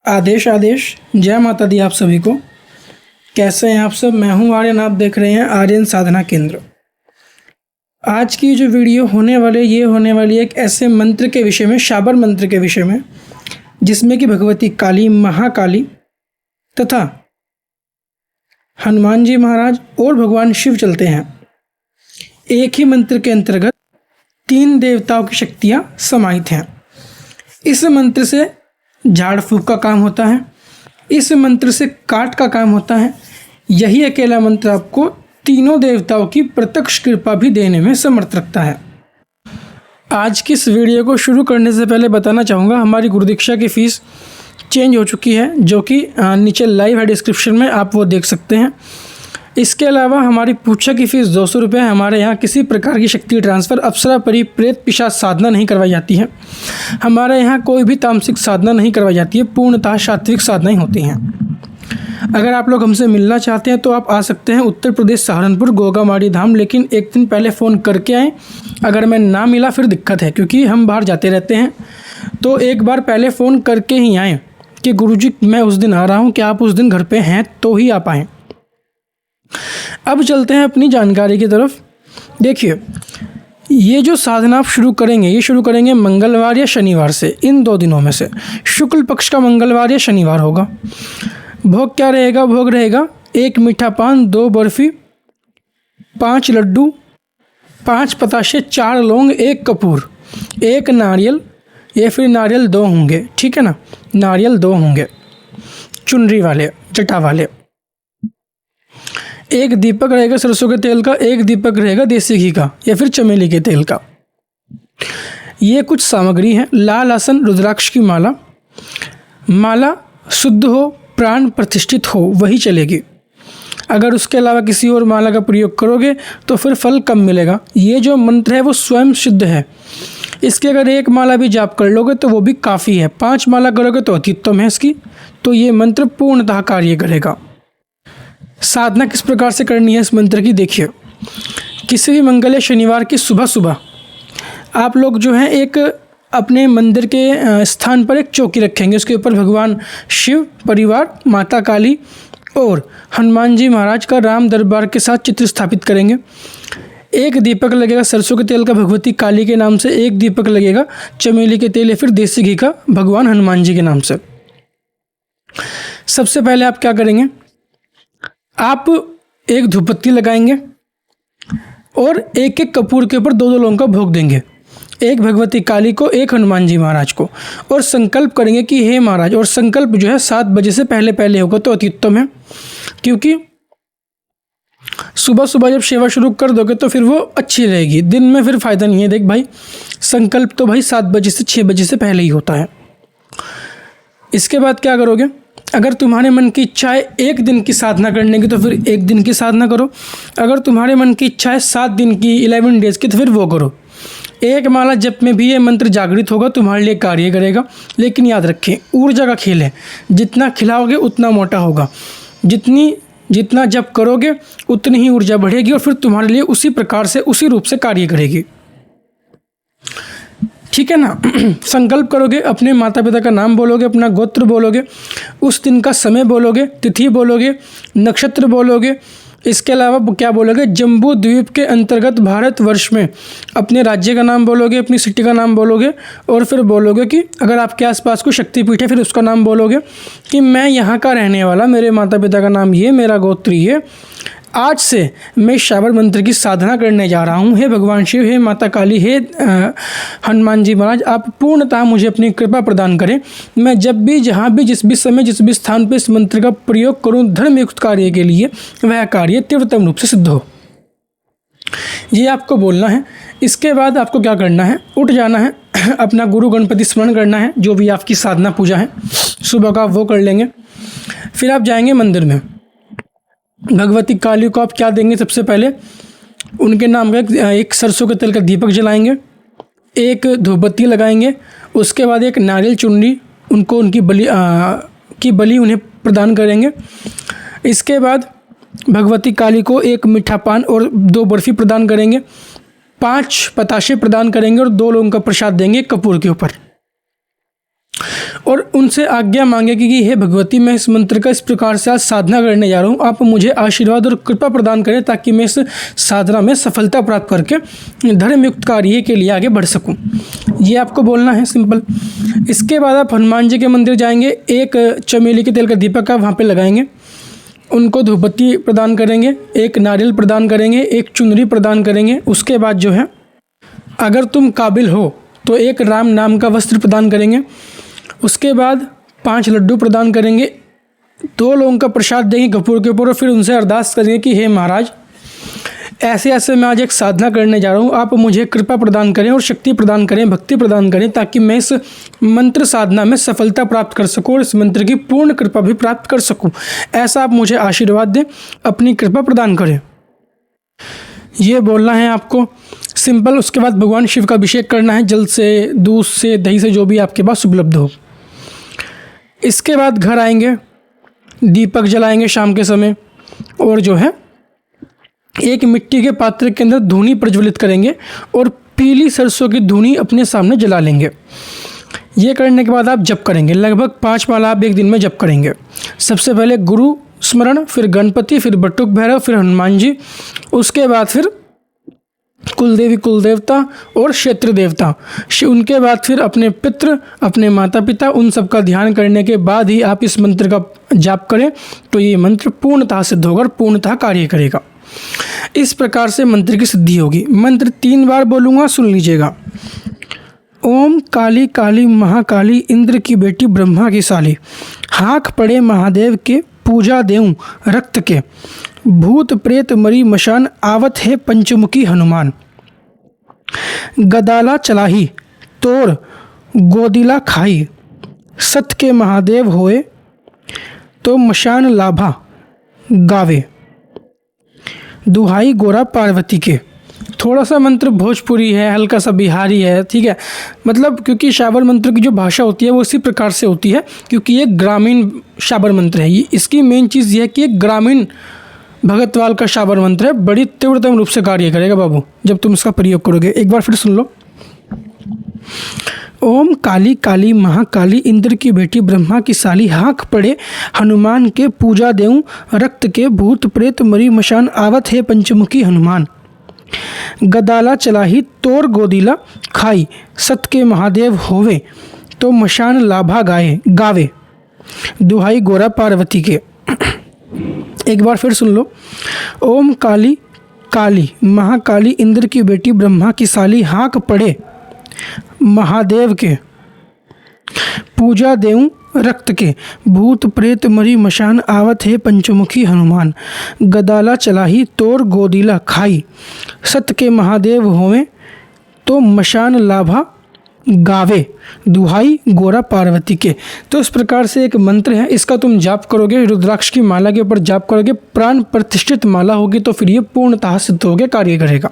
आदेश आदेश। जय माता दी आप सभी को। कैसे हैं आप सब? मैं हूं आर्यन, आप देख रहे हैं आर्यन साधना केंद्र। आज की जो वीडियो होने वाली है एक ऐसे मंत्र के विषय में, शाबर मंत्र के विषय में, जिसमें कि भगवती काली, महाकाली तथा हनुमान जी महाराज और भगवान शिव चलते हैं। एक ही मंत्र के अंतर्गत 3 देवताओं की शक्तियाँ समाहित हैं। इस मंत्र से झाड़ फूँक का काम होता है, इस मंत्र से काट का काम होता है। यही अकेला मंत्र आपको तीनों देवताओं की प्रत्यक्ष कृपा भी देने में समर्थ रखता है। आज की इस वीडियो को शुरू करने से पहले बताना चाहूँगा, हमारी गुरु दीक्षा की फ़ीस चेंज हो चुकी है, जो कि नीचे लाइव है डिस्क्रिप्शन में, आप वो देख सकते हैं। इसके अलावा हमारी पूजा की फ़ीस 200 रुपये है। हमारे यहाँ किसी प्रकार की शक्ति ट्रांसफ़र, अप्सरा, परी, प्रेत, पिशाच साधना नहीं करवाई जाती है। हमारे यहाँ कोई भी तामसिक साधना नहीं करवाई जाती है, पूर्णतः सात्विक साधनाएँ होती हैं। अगर आप लोग हमसे मिलना चाहते हैं तो आप आ सकते हैं उत्तर प्रदेश सहारनपुर गोगामाड़ी धाम, लेकिन एक दिन पहले फ़ोन करके आएँ। अगर मैं ना मिला फिर दिक्कत है, क्योंकि हम बाहर जाते रहते हैं। तो एक बार पहले फ़ोन करके ही आएँ कि गुरुजी मैं उस दिन आ रहा हूँ, क्या आप उस दिन घर पे हैं, तो ही आप आएँ। अब चलते हैं अपनी जानकारी की तरफ। देखिए, ये जो साधना आप शुरू करेंगे, ये शुरू करेंगे मंगलवार या शनिवार से। इन 2 दिनों में से शुक्ल पक्ष का मंगलवार या शनिवार होगा। भोग क्या रहेगा? भोग रहेगा 1 मीठा पान, 2 बर्फ़ी, 5 लड्डू, 5 बताशे, 4 लौंग, 1 कपूर, 1 नारियल, या फिर नारियल 2 होंगे, ठीक है ना, नारियल 2 होंगे चुनरी वाले, जटा वाले। 1 दीपक रहेगा सरसों के तेल का, 1 दीपक रहेगा देसी घी का या फिर चमेली के तेल का। ये कुछ सामग्री है। लाल आसन, रुद्राक्ष की माला, माला शुद्ध हो, प्राण प्रतिष्ठित हो, वही चलेगी। अगर उसके अलावा किसी और माला का प्रयोग करोगे तो फिर फल कम मिलेगा। ये जो मंत्र है वो स्वयं सिद्ध है। इसके अगर 1 माला भी जाप कर लोगे तो वो भी काफ़ी है। 5 माला करोगे तो अत्युत्तम है इसकी। तो ये मंत्र पूर्णतः कार्य करेगा। साधना किस प्रकार से करनी है इस मंत्र की? देखिए, किसी भी मंगल या शनिवार की सुबह सुबह आप लोग जो है एक अपने मंदिर के स्थान पर एक चौकी रखेंगे। उसके ऊपर भगवान शिव, परिवार, माता काली और हनुमान जी महाराज का राम दरबार के साथ चित्र स्थापित करेंगे। 1 दीपक लगेगा सरसों के तेल का भगवती काली के नाम से, 1 दीपक लगेगा चमेली के तेल या फिर देसी घी का भगवान हनुमान जी के नाम से। सबसे पहले आप क्या करेंगे? आप 1 धूपबत्ती लगाएंगे और 1-1 कपूर के ऊपर 2-2 लौंग का भोग देंगे। 1 भगवती काली को, 1 हनुमान जी महाराज को, और संकल्प करेंगे कि हे महाराज, और संकल्प जो है 7 बजे से पहले पहले होगा तो अति उत्तम है, क्योंकि सुबह सुबह जब सेवा शुरू कर दोगे तो फिर वो अच्छी रहेगी। दिन में फिर फ़ायदा नहीं है। देख भाई, संकल्प तो भाई 7 बजे से 6 बजे से पहले ही होता है। इसके बाद क्या करोगे? अगर तुम्हारे मन की इच्छा है 1 दिन की साधना करने की तो फिर 1 दिन की साधना करो। अगर तुम्हारे मन की इच्छा है 7 दिन की, 11 डेज़ की, तो फिर वो करो। 1 माला जप में भी ये मंत्र जागृत होगा, तुम्हारे लिए कार्य करेगा। लेकिन याद रखें, ऊर्जा का खेल है। जितना खिलाओगे उतना मोटा होगा। जितना जप करोगे उतनी ही ऊर्जा बढ़ेगी और फिर तुम्हारे लिए उसी प्रकार से, उसी रूप से कार्य करेगी। ठीक है ना? संकल्प करोगे, अपने माता पिता का नाम बोलोगे, अपना गोत्र बोलोगे, उस दिन का समय बोलोगे, तिथि बोलोगे, नक्षत्र बोलोगे। इसके अलावा क्या बोलोगे? जम्बू द्वीप के अंतर्गत भारतवर्ष में अपने राज्य का नाम बोलोगे, अपनी सिटी का नाम बोलोगे, और फिर बोलोगे कि अगर आपके आसपास कोई शक्तिपीठ है फिर उसका नाम बोलोगे कि मैं यहाँ का रहने वाला, मेरे माता पिता का नाम ये, मेरा गोत्र ये, आज से मैं शाबर मंत्र की साधना करने जा रहा हूँ। हे भगवान शिव, हे माता काली, हे हनुमान जी महाराज, आप पूर्णतः मुझे अपनी कृपा प्रदान करें। मैं जब भी, जहाँ भी, जिस भी समय, जिस भी स्थान पर इस मंत्र का प्रयोग करूँ धर्मयुक्त कार्य के लिए, वह कार्य तीव्रतम रूप से सिद्ध हो। ये आपको बोलना है। इसके बाद आपको क्या करना है? उठ जाना है, अपना गुरु गणपति स्मरण करना है। जो भी आपकी साधना पूजा है सुबह का वो कर लेंगे। फिर आप जाएंगे मंदिर में। भगवती काली को आप क्या देंगे? सबसे पहले उनके नाम का 1 सरसों के तेल का दीपक जलाएंगे, 1 धूपबत्ती लगाएंगे। उसके बाद 1 नारियल चुनरी उनको, उनकी बलि उन्हें प्रदान करेंगे। इसके बाद भगवती काली को 1 मीठा पान और 2 बर्फ़ी प्रदान करेंगे, 5 बताशे प्रदान करेंगे और 2 लोगों का प्रसाद देंगे कपूर के ऊपर। और उनसे आज्ञा मांगे कि हे भगवती, मैं इस मंत्र का इस प्रकार से आज साधना करने जा रहा हूँ, आप मुझे आशीर्वाद और कृपा प्रदान करें ताकि मैं इस साधना में सफलता प्राप्त करके धर्मयुक्त कार्य के लिए आगे बढ़ सकूँ। ये आपको बोलना है, सिंपल। इसके बाद आप हनुमान जी के मंदिर जाएंगे, एक चमेली के तेल का दीपक आप वहाँ पर लगाएंगे, उनको धूपबत्ती प्रदान करेंगे, एक नारियल प्रदान करेंगे, एक चुनरी प्रदान करेंगे। उसके बाद जो है, अगर तुम काबिल हो तो एक राम नाम का वस्त्र प्रदान करेंगे। उसके बाद 5 लड्डू प्रदान करेंगे, 2 लोगों का प्रसाद देंगे कपूर के ऊपर, और फिर उनसे अरदास करेंगे कि हे महाराज, ऐसे ऐसे मैं आज एक साधना करने जा रहा हूँ, आप मुझे कृपा प्रदान करें और शक्ति प्रदान करें, भक्ति प्रदान करें ताकि मैं इस मंत्र साधना में सफलता प्राप्त कर सकूँ और इस मंत्र की पूर्ण कृपा भी प्राप्त कर सकूँ। ऐसा आप मुझे आशीर्वाद दें, अपनी कृपा प्रदान करें। ये बोलना है आपको, सिंपल। उसके बाद भगवान शिव का अभिषेक करना है, जल से, दूध से, दही से, जो भी आपके पास उपलब्ध हो। इसके बाद घर आएंगे, दीपक जलाएंगे शाम के समय, और जो है एक मिट्टी के पात्र के अंदर धूनी प्रज्वलित करेंगे और पीली सरसों की धूनी अपने सामने जला लेंगे। ये करने के बाद आप जप करेंगे, लगभग 5 माला आप एक दिन में जप करेंगे। सबसे पहले गुरु स्मरण, फिर गणपति, फिर बटुक भैरव, फिर हनुमान जी, उसके बाद फिर कुलदेवी कुलदेवता और क्षेत्र देवता, उनके बाद फिर अपने पितृ, अपने माता पिता, उन सब का ध्यान करने के बाद ही आप इस मंत्र का जाप करें तो ये मंत्र पूर्णतः सिद्ध होगा और पूर्णतः कार्य करेगा। इस प्रकार से मंत्र की सिद्धि होगी। मंत्र 3 बार बोलूँगा, सुन लीजिएगा। ओम काली काली महाकाली, इंद्र की बेटी ब्रह्मा की साली, हाथ पड़े महादेव के, पूजा देऊं रक्त के, भूत प्रेत मरी मशान, आवत है पंचमुखी हनुमान। गदाला चलाही तोर गोदिला खाई, सत के महादेव होए तो मशान लाभा गावे, दुहाई गोरा पार्वती के। थोड़ा सा मंत्र भोजपुरी है, हल्का सा बिहारी है, ठीक है। मतलब क्योंकि शाबर मंत्र की जो भाषा होती है वो इसी प्रकार से होती है, क्योंकि ये ग्रामीण शाबर मंत्र है। इसकी मेन चीज़ ये है कि एक ग्रामीण भगतवाल का शाबर मंत्र है, बड़ी तीव्रतम रूप से कार्य करेगा बाबू जब तुम इसका प्रयोग करोगे। एक बार फिर सुन लो। ओम काली काली महाकाली, इंद्र की बेटी ब्रह्मा की साली, हाथ पड़े हनुमान के, पूजा देऊं रक्त के, भूत प्रेत मरी मशान, आवत है पंचमुखी हनुमान। गदाला चलाही तोर गोदिला खाई, सत के महादेव होवे तो मशान लाभा गावे, दुहाई गोरा पार्वती के। एक बार फिर सुन लो। ओम काली काली महाकाली, इंद्र की बेटी ब्रह्मा की साली, हाथ पड़े महादेव के, पूजा देऊं रक्त के, भूत प्रेत मरी मशान, आवत है पंचमुखी हनुमान। गदाला चलाही तोर गोदिला खाई, सत के महादेव होवे तो मशान लाभा गावे, दुहाई गोरा पार्वती के। तो इस प्रकार से एक मंत्र है, इसका तुम जाप करोगे, रुद्राक्ष की माला के ऊपर जाप करोगे, प्राण प्रतिष्ठित माला होगी, तो फिर ये पूर्णतः सिद्ध होकर कार्य करेगा।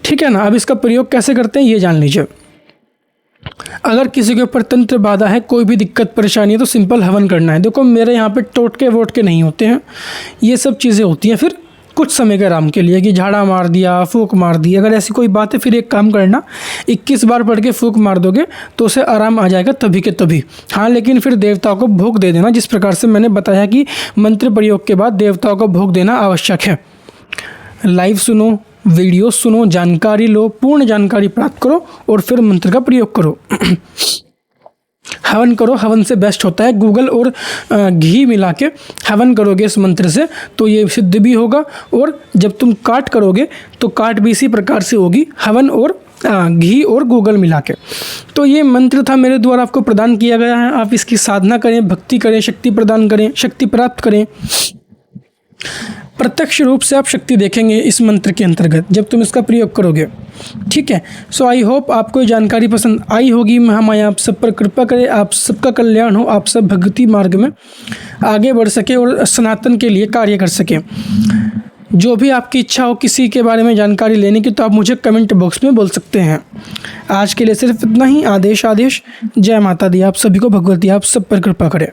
ठीक है ना। अब इसका प्रयोग कैसे करते हैं ये जान लीजिए। अगर किसी के ऊपर तंत्र बाधा है, कोई भी दिक्कत परेशानी है, तो सिंपल हवन करना है। देखो मेरे यहाँ पे टोटके वोटके नहीं होते हैं, ये सब चीज़ें होती हैं फिर कुछ समय के आराम के लिए, कि झाड़ा मार दिया, फूंक मार दी। अगर ऐसी कोई बात है फिर एक काम करना, 21 बार पढ़ के फूंक मार दोगे तो उसे आराम आ जाएगा तभी के तभी। हाँ, लेकिन फिर देवताओं को भोग दे देना, जिस प्रकार से मैंने बताया कि मंत्र प्रयोग के बाद देवताओं को भोग देना आवश्यक है। लाइव सुनो, वीडियो सुनो, जानकारी लो, पूर्ण जानकारी प्राप्त करो और फिर मंत्र का प्रयोग करो। हवन करो, हवन से बेस्ट होता है। गूगल और घी मिला के हवन करोगे इस मंत्र से तो ये सिद्ध भी होगा, और जब तुम काट करोगे तो काट भी इसी प्रकार से होगी, हवन और घी और गूगल मिला के। तो ये मंत्र था मेरे द्वारा आपको प्रदान किया गया है। आप इसकी साधना करें, भक्ति करें, शक्ति प्रदान करें, शक्ति प्राप्त करें। प्रत्यक्ष रूप से आप शक्ति देखेंगे इस मंत्र के अंतर्गत जब तुम इसका प्रयोग करोगे। ठीक है। सो आई होप आपको ये जानकारी पसंद आई होगी। महामाया आप सब पर कृपा करे, आप सबका कल्याण हो, आप सब भक्ति मार्ग में आगे बढ़ सके और सनातन के लिए कार्य कर सके। जो भी आपकी इच्छा हो किसी के बारे में जानकारी लेने की, तो आप मुझे कमेंट बॉक्स में बोल सकते हैं। आज के लिए सिर्फ इतना ही। आदेश। जय माता दी। आप सभी को भगवती आप सब पर कृपा करे।